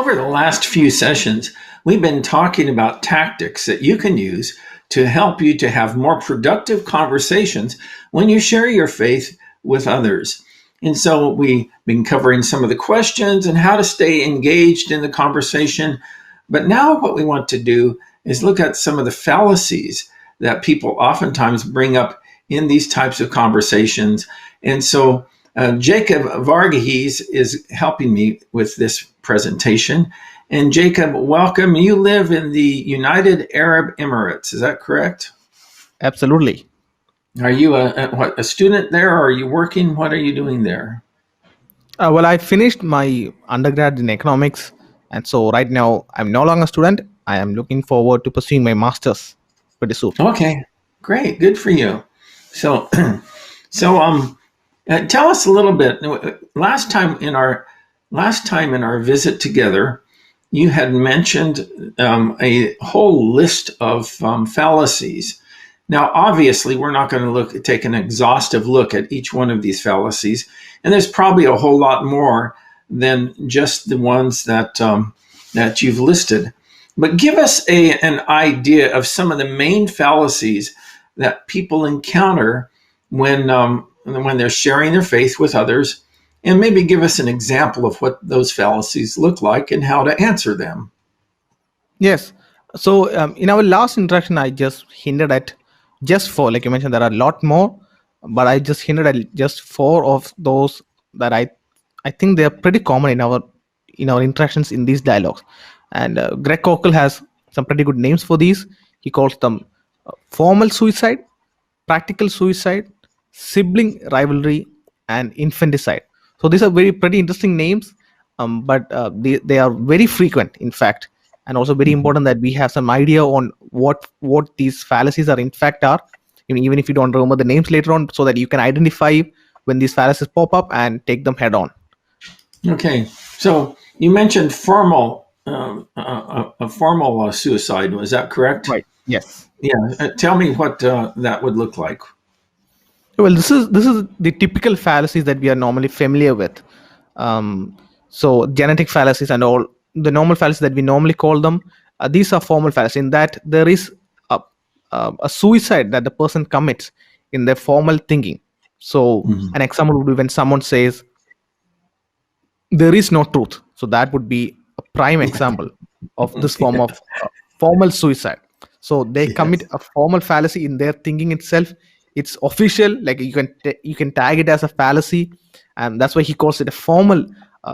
Over the last few sessions, we've been talking about tactics that you can use to help you to have more productive conversations when you share your faith with others. And so we've been covering some of the questions and how to stay engaged in the conversation. But now what we want to do is look at some of the fallacies that people oftentimes bring up in these types of conversations. And so Jacob Varghese is helping me with this presentation. And Jacob, welcome. You live in the United Arab Emirates. Is that correct? Absolutely. Are you a student there, or are you working? What are you doing there? Well, I finished my undergrad in economics, and so right now I'm no longer a student. I am looking forward to pursuing my master's pretty soon. Okay, great, good for you. So, tell us a little bit. Last time in our visit together, you had mentioned a whole list of fallacies. Now, obviously, we're not going to take an exhaustive look at each one of these fallacies, and there's probably a whole lot more than just the ones that you've listed. But give us an idea of some of the main fallacies that people encounter when they're sharing their faith with others, and maybe give us an example of what those fallacies look like and how to answer them. Yes. So in our last interaction, I just hinted at just four. Like you mentioned, there are a lot more, but I just hinted at just four of those that I think they are pretty common in our interactions in these dialogues. And Greg Kokel has some pretty good names for these. He calls them formal suicide, practical suicide, sibling rivalry, and infanticide. So these are very pretty interesting names, but they are very frequent, in fact, and also very important that we have some idea on what these fallacies are in fact are, even if you don't remember the names later on, so that you can identify when these fallacies pop up and take them head on. Okay, so you mentioned a formal suicide. Was that correct? Right. Yes. Yeah. Tell me what that would look like. Well, this is the typical fallacies that we are normally familiar with. So genetic fallacies and all the normal fallacies that we normally call them, these are formal fallacies in that there is a suicide that the person commits in their formal thinking. So an example would be when someone says there is no truth. So that would be a prime example of this form of formal suicide. So they commit Yes. a formal fallacy in their thinking itself. It's official, like you can tag it as a fallacy, and that's why he calls it a formal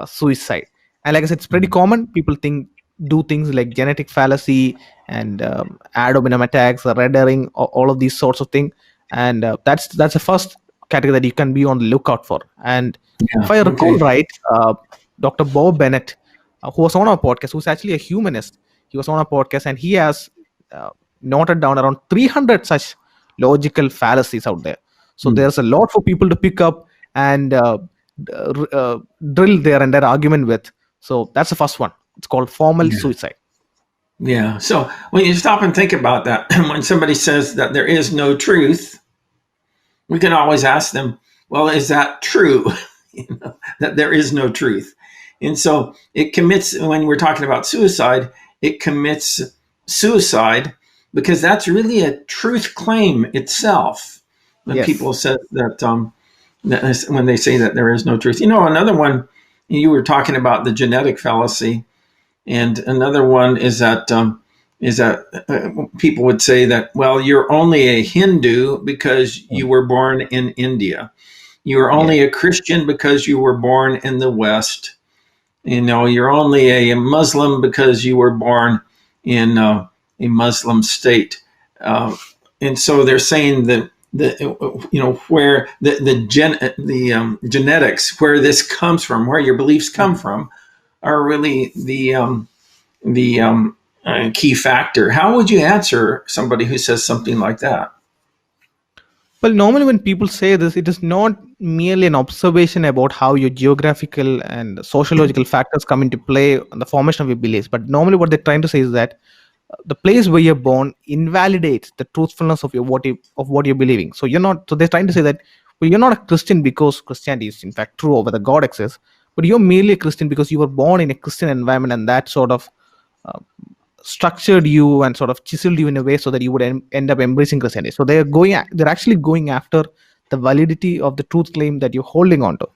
suicide. And like I said, it's pretty common. People do things like genetic fallacy and ad hominem attacks, red herring, all of these sorts of things. And that's the first category that you can be on the lookout for. And if Yeah. I recall Okay. right, Dr. Bob Bennett, who was on our podcast, who's actually a humanist, he was on our podcast, and he has noted down around 300 such logical fallacies out there. So there's a lot for people to pick up and drill their entire argument with. So that's the first one. It's called formal Yeah. suicide. Yeah. So when you stop and think about that, when somebody says that there is no truth, we can always ask them, well, is that true? That there is no truth. And so when we're talking about suicide, it commits suicide because that's really a truth claim itself. When Yes. people say when they say that there is no truth. Another one, you were talking about the genetic fallacy, and another one is that people would say that, well, you're only a Hindu because you were born in India. You're only a Christian because you were born in the West. You're only a Muslim because you were born in a Muslim state. And so they're saying that where the genetics, where this comes from, where your beliefs come from, are really the key factor. How would you answer somebody who says something like that? Well, normally when people say this, it is not merely an observation about how your geographical and sociological factors come into play in the formation of your beliefs. But normally what they're trying to say is that the place where you're born invalidates the truthfulness of what you're believing. So you're not. So they're trying to say that, well, you're not a Christian because Christianity is in fact true, or whether God exists, but you're merely a Christian because you were born in a Christian environment, and that sort of uh, structured you and sort of chiseled you in a way so that you would end up embracing Christianity. So they're actually going after the validity of the truth claim that you're holding on to.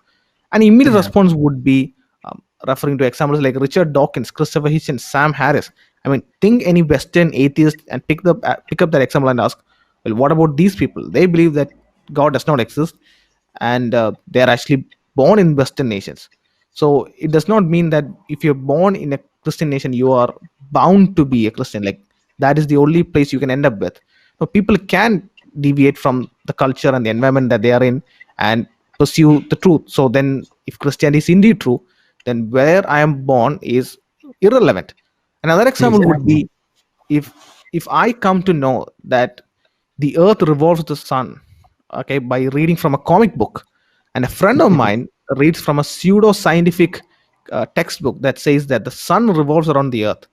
An immediate Yeah. response would be referring to examples like Richard Dawkins, Christopher Hitchens, Sam Harris. I mean, think any Western atheist and pick up that example and ask, well, what about these people? They believe that God does not exist, and they are actually born in Western nations. So it does not mean that if you're born in a Christian nation, you are bound to be a Christian. Like that is the only place you can end up with. So people can deviate from the culture and the environment that they are in and pursue the truth. So then, if Christianity is indeed true, then where I am born is irrelevant. Another example would Exactly. be if I come to know that the earth revolves the sun, okay, by reading from a comic book, and a friend of mine reads from a pseudo scientific textbook that says that the sun revolves around the earth.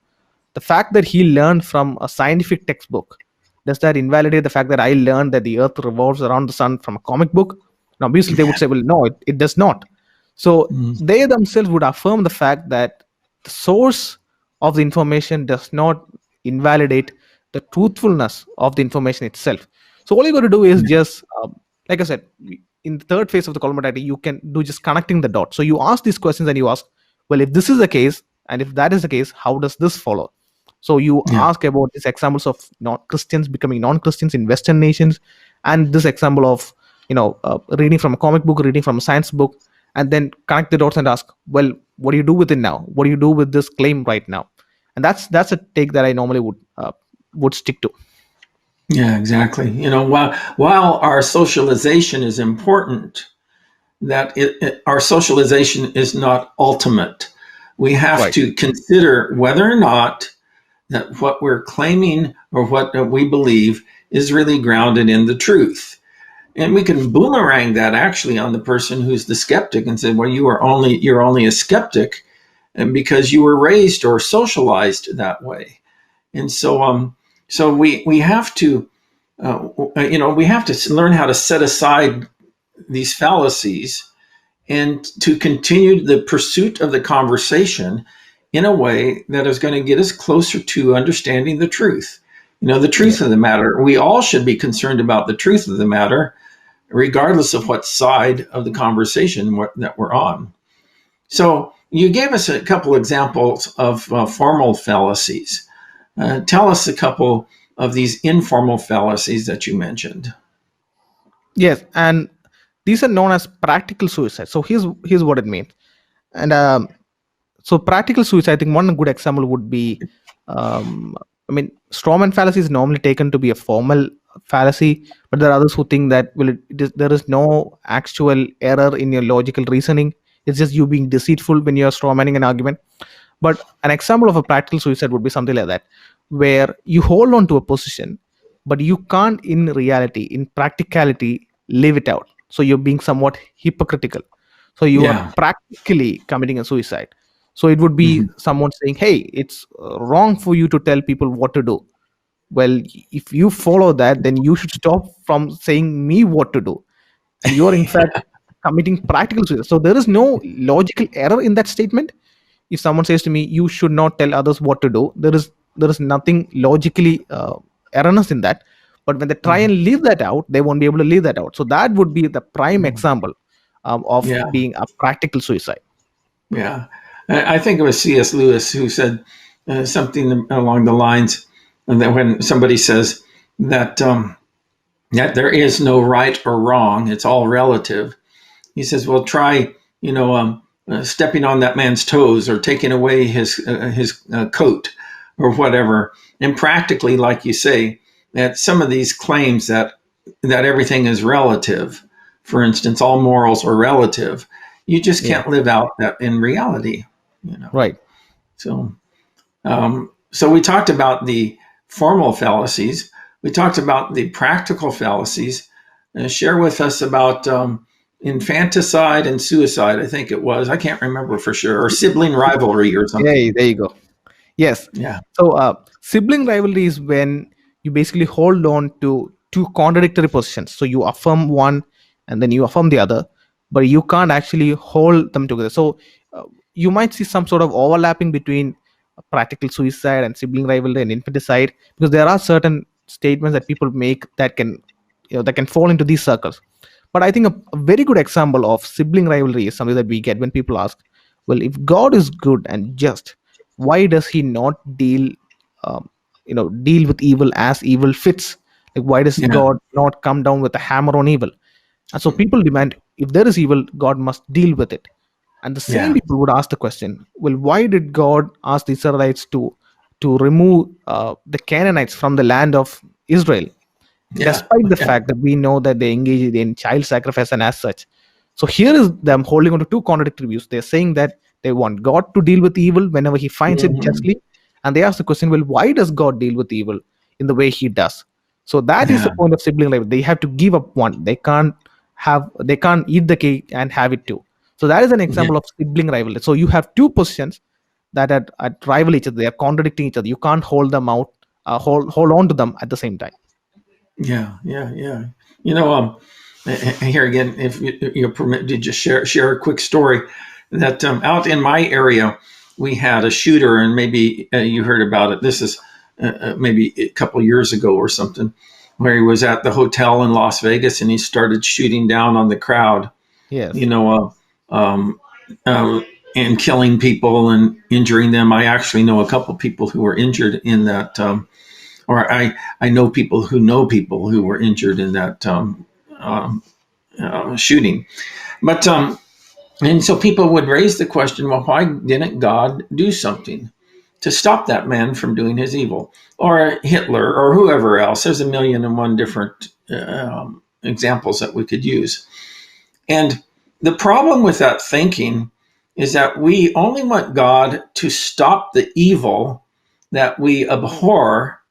The fact that he learned from a scientific textbook, does that invalidate the fact that I learned that the earth revolves around the sun from a comic book? And obviously they would say, well, no, it does not. So Mm. they themselves would affirm the fact that the source of the information does not invalidate the truthfulness of the information itself. So all you got to do is just like I said, in the third phase of the complementarity, you can do just connecting the dots. So you ask these questions and you ask, well, if this is the case, and if that is the case, how does this follow? So you Yeah. ask about these examples of Christians becoming non-Christians in Western nations, and this example of reading from a comic book, reading from a science book, and then connect the dots and ask, well, what do you do with it now? What do you do with this claim right now? And that's a take that I normally would stick to. Yeah, exactly. While our socialization is important, our socialization is not ultimate. We have Right. to consider whether or not that what we're claiming or what we believe is really grounded in the truth. And we can boomerang that actually on the person who's the skeptic and say, well, you're only a skeptic and because you were raised or socialized that way. And so we have to we have to learn how to set aside these fallacies and to continue the pursuit of the conversation in a way that is going to get us closer to understanding the truth. The Yeah. truth of the matter. We all should be concerned about the truth of the matter, regardless of what side of the conversation that we're on. So you gave us a couple examples of formal fallacies. Tell us a couple of these informal fallacies that you mentioned. Yes, and these are known as practical suicide. So here's what it means. And so practical suicide, I think one good example would be, um, I mean, strawman fallacy is normally taken to be a formal fallacy, but there are others who think that, well, there is no actual error in your logical reasoning. It's just you being deceitful when you're strawmanning an argument. But an example of a practical suicide would be something like that, where you hold on to a position, but you can't, in reality, in practicality, live it out. So you're being somewhat hypocritical. So you are Yeah. practically committing a suicide. So it would be Mhm. someone saying, hey, it's wrong for you to tell people what to do. Well, if you follow that, then you should stop from saying me what to do. And you are, in fact, committing practical suicide. So there is no logical error in that statement. If someone says to me, you should not tell others what to do, there is nothing logically erroneous in that. But when they try Mhm. and leave that out, they won't be able to leave that out. So that would be the prime example of Yeah. being a practical suicide. Yeah. I think it was C.S. Lewis who said something along the lines that when somebody says that that there is no right or wrong, it's all relative. He says, "Well, try stepping on that man's toes or taking away his coat or whatever." And practically, like you say, that some of these claims that everything is relative. For instance, all morals are relative. You just Yeah. can't live out that in reality, you know. Right. So, so we talked about the formal fallacies. We talked about the practical fallacies. Share with us about infanticide and suicide. I think it was. I can't remember for sure. Or sibling rivalry or something. Yeah, there you go. Yes. Yeah. So sibling rivalry is when you basically hold on to two contradictory positions. So you affirm one and then you affirm the other. but you can't actually hold them together. So uh, you might see some sort of overlapping between practical suicide and sibling rivalry and infanticide, because there are certain statements that people make that can, that can fall into these circles. But I think a very good example of sibling rivalry is something that we get when people ask, well, if God is good and just, why does he not um, deal with evil as evil fits? Like, why does Yeah. God not come down with a hammer on evil? And so people demand, if there is evil, God must deal with it. And the same Yeah. people would ask the question, well, why did God ask the Israelites to remove the Canaanites from the land of Israel, Yeah. despite the Yeah. fact that we know that they engaged in child sacrifice and as such? So here is them holding on to two contradictory views. They're saying that they want God to deal with evil whenever he finds it Mhm. justly. And they ask the question, well, why does God deal with evil in the way he does? So that is the Yeah. point of sibling rivalry. They have to give up one. They can't eat the cake and have it too. So that is an Yeah. example of sibling rivalry. So you have two positions that at rival each other. They are contradicting each other. You can't hold them out, hold on to them at the same time. Yeah. Yeah. Yeah. You know, here again, if you're permitted, just share a quick story that out in my area, we had a shooter, and maybe you heard about it. This is maybe a couple years ago or something, where he was at the hotel in Las Vegas and he started shooting down on the crowd. You Yes. know, and killing people and injuring them. I actually know a couple people who were injured in that, or I know people who were injured in that um, shooting. But and so people would raise the question, well, why didn't God do something to stop that man from doing his evil, or Hitler, or whoever else? There's a million and one different examples that we could use. And the problem with that thinking is that we only want God to stop the evil that we abhor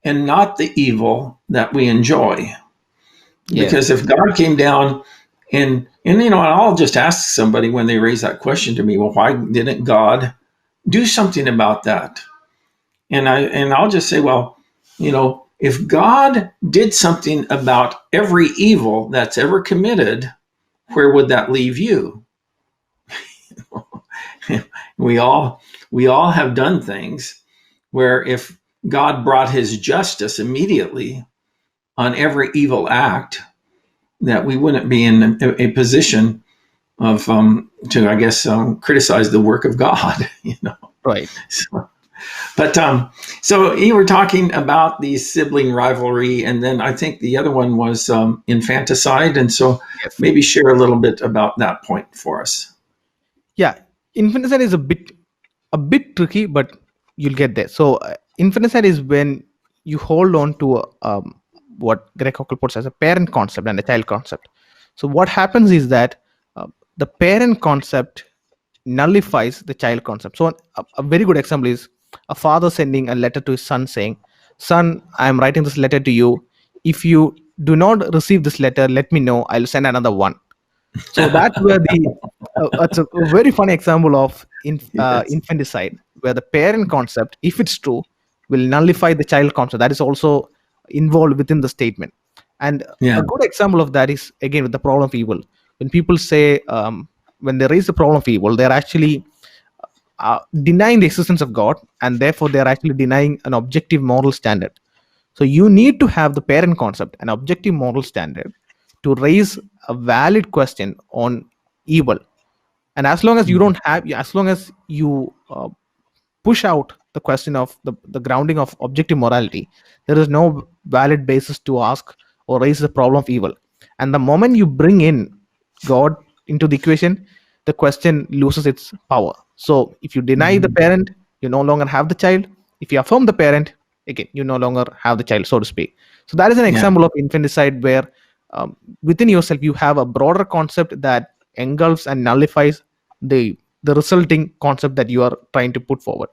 and not the evil that we enjoy. Yes. Because if God came down and I'll just ask somebody when they raise that question to me, well, why didn't God do something about that? And I'll just say, well, if God did something about every evil that's ever committed, where would that leave you? we all we all have done things where if God brought his justice immediately on every evil act, that we wouldn't be in a position of to, I guess, criticize the work of God. Right. So, but so you were talking about the sibling rivalry, and then I think the other one was infanticide, and so Yes. maybe share a little bit about that point for us. Yeah. Infanticide is a bit tricky, but you'll get there. So infanticide is when you hold on to what Greg Hockel puts as a parent concept and a child concept. So what happens is that the parent concept nullifies the child concept. So a very good example is a father sending a letter to his son saying, "Son, I am writing this letter to you. If you do not receive this letter, let me know. I'll send another one." So that's where it's a very funny example of Yes. infanticide, where the parent concept, if it's true, will nullify the child concept that is also involved within the statement. And Yeah. a good example of that is again with the problem of evil. When people say, when they raise the problem of evil, they're actually denying the existence of God, and therefore they're actually denying an objective moral standard. So you need to have the parent concept, an objective moral standard, to raise a valid question on evil. And as long as you don't have, as long as you push out the question of the grounding of objective morality, there is no valid basis to ask or raise the problem of evil. And the moment you bring in God into the equation, the question loses its power. So if you deny the Mhm. parent, you no longer have the child. If you affirm the parent, again, you no longer have the child, so to speak. So that is an Yeah. example of infanticide where within yourself you have a broader concept that engulfs and nullifies the resulting concept that you are trying to put forward.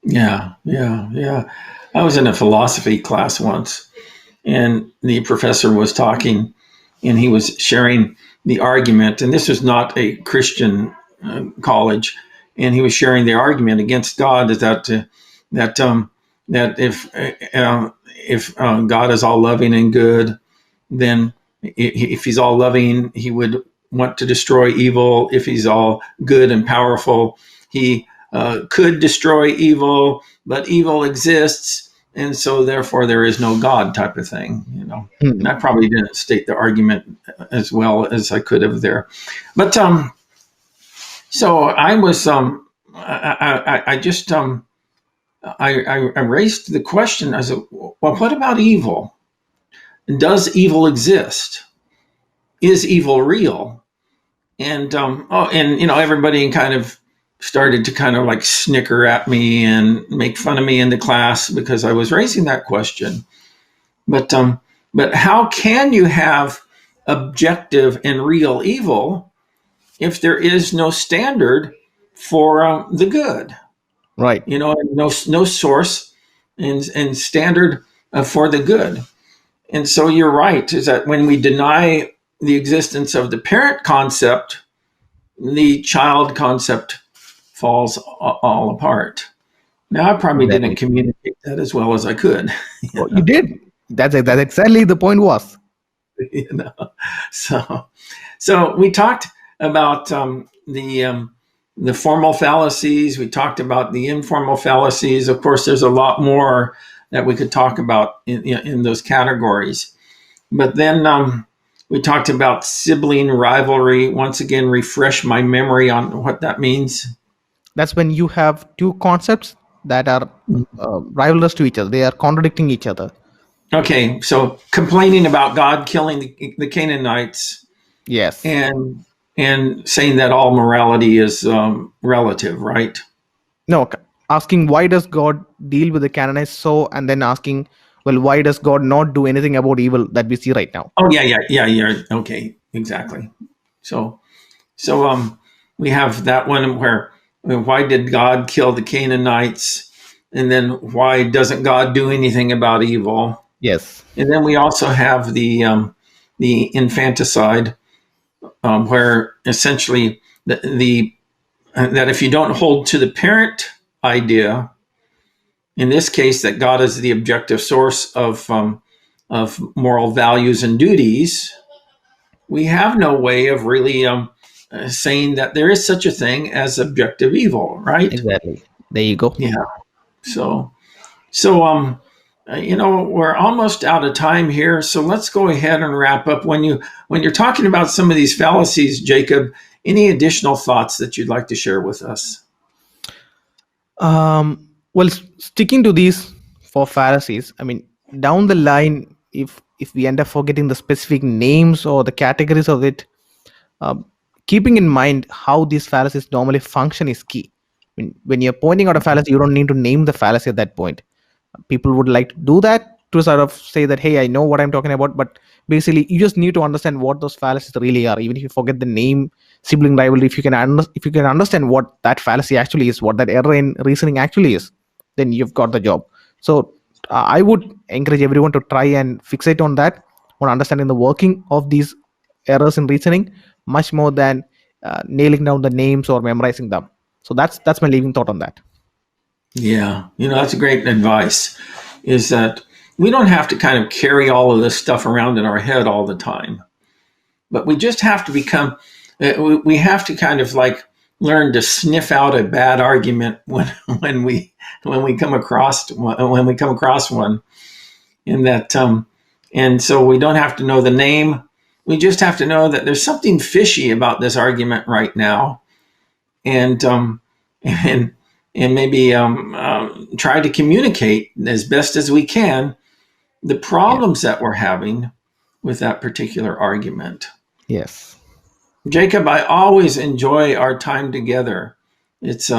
Yeah. Yeah. Yeah. I was in a philosophy class once, and the professor was talking, and he was sharing the argument, and this was not a Christian college, and he was sharing the argument against God is that that if God is all loving and good, then if he's all loving, he would want to destroy evil if he's all good and powerful. He could destroy evil, but evil exists, and so therefore there is no God type of thing, you know. And I probably didn't state the argument as well as I could have there. But so I was I just I raised the question. I said, well, what about evil? Does evil exist? Is evil real? And and you know, everybody kind of started to kind of like snicker at me and make fun of me in the class because I was raising that question. But how can you have objective and real evil if there is no standard for the good? Right. You know, no source and standard for the good. And so you're right, is that when we deny the existence of the parent concept, the child concept falls all apart. Now, I probably didn't Exactly. communicate that as well as I could. Well, you did. That's exactly the point was. You know, so we talked about the formal fallacies. We talked about the informal fallacies. Of course, there's a lot more that we could talk about in those categories. But then we talked about sibling rivalry. Once again, refresh my memory on what that means. That's when you have two concepts that are rivalrous to each other. They are contradicting each other. Okay, so complaining about God killing the Canaanites Yes. and saying that all morality is relative, right? No, asking why does God deal with the Canaanites so, and then asking, well, why does God not do anything about evil that we see right now? Oh yeah. Okay, exactly. So we have that one where why did God kill the Canaanites, and then why doesn't God do anything about evil? Yes. And then we also have the infanticide, where essentially that if you don't hold to the parent idea, in this case, that God is the objective source of moral values and duties, we have no way of really saying that there is such a thing as objective evil, right? Exactly. There you go. Yeah. So you know, we're almost out of time here, so let's go ahead and wrap up. When you're talking about some of these fallacies, Jacob, any additional thoughts that you'd like to share with us? Well, sticking to these for fallacies, I mean, down the line, if we end up forgetting the specific names or the categories of it, um, keeping in mind how these fallacies normally function is key. When you're pointing out a fallacy, you don't need to name the fallacy at that point. People would like to do that to sort of say that, hey, I know what I'm talking about, but basically you just need to understand what those fallacies really are. Even if you forget the name sibling rivalry, if you can understand what that fallacy actually is, what that error in reasoning actually is, then you've got the job. So I would encourage everyone to try and fixate on that, on understanding the working of these errors in reasoning, much more than nailing down the names or memorizing them. So that's my leaving thought on that. Yeah, you know, that's great advice, is that we don't have to kind of carry all of this stuff around in our head all the time, but we just have to become, we have to kind of like learn to sniff out a bad argument when we come across one, and that and so we don't have to know the name. We just have to know that there's something fishy about this argument right now, and and maybe try to communicate as best as we can the Yeah. problems that we're having with that particular argument. Yes. Jacob, I always enjoy our time together. It's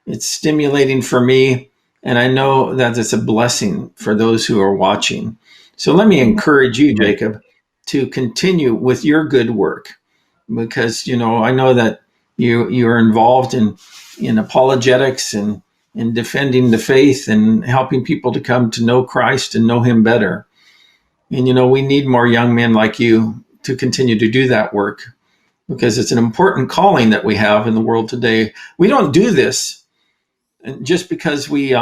it's stimulating for me, and I know that it's a blessing for those who are watching. So let me encourage you, Right. Jacob, to continue with your good work, because you know I know that you're involved in apologetics and in defending the faith and helping people to come to know Christ and know Him better. And you know we need more young men like you to continue to do that work, because it's an important calling that we have in the world today. We don't do this just because we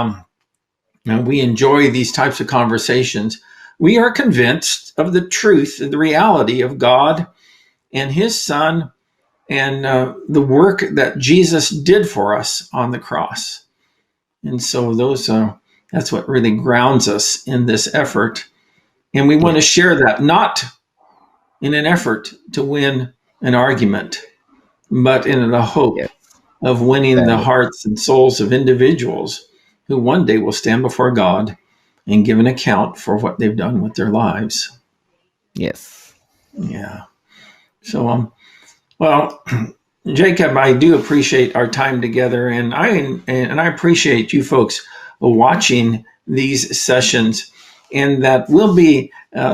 enjoy these types of conversations. We are convinced of the truth and the reality of God and his son and the work that Jesus did for us on the cross. And so that's what really grounds us in this effort. And we want to Yes. share that, not in an effort to win an argument, but in the hope Yes. of winning the Exactly. hearts and souls of individuals who one day will stand before God and give an account for what they've done with their lives. Yes. Yeah. So, well, Jacob, I do appreciate our time together, and I appreciate you folks watching these sessions, and that we'll be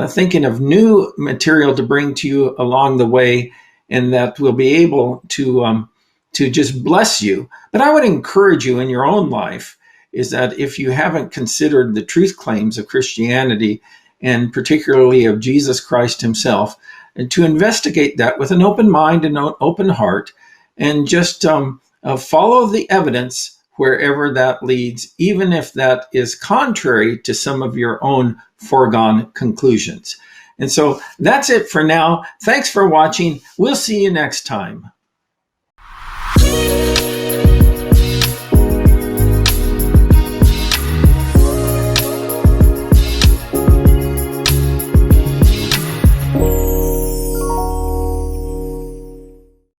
thinking of new material to bring to you along the way, and that we'll be able to just bless you. But I would encourage you in your own life is that if you haven't considered the truth claims of Christianity, and particularly of Jesus Christ Himself, and to investigate that with an open mind and an open heart, and just follow the evidence wherever that leads, even if that is contrary to some of your own foregone conclusions. And so that's it for now. Thanks for watching. We'll see you next time.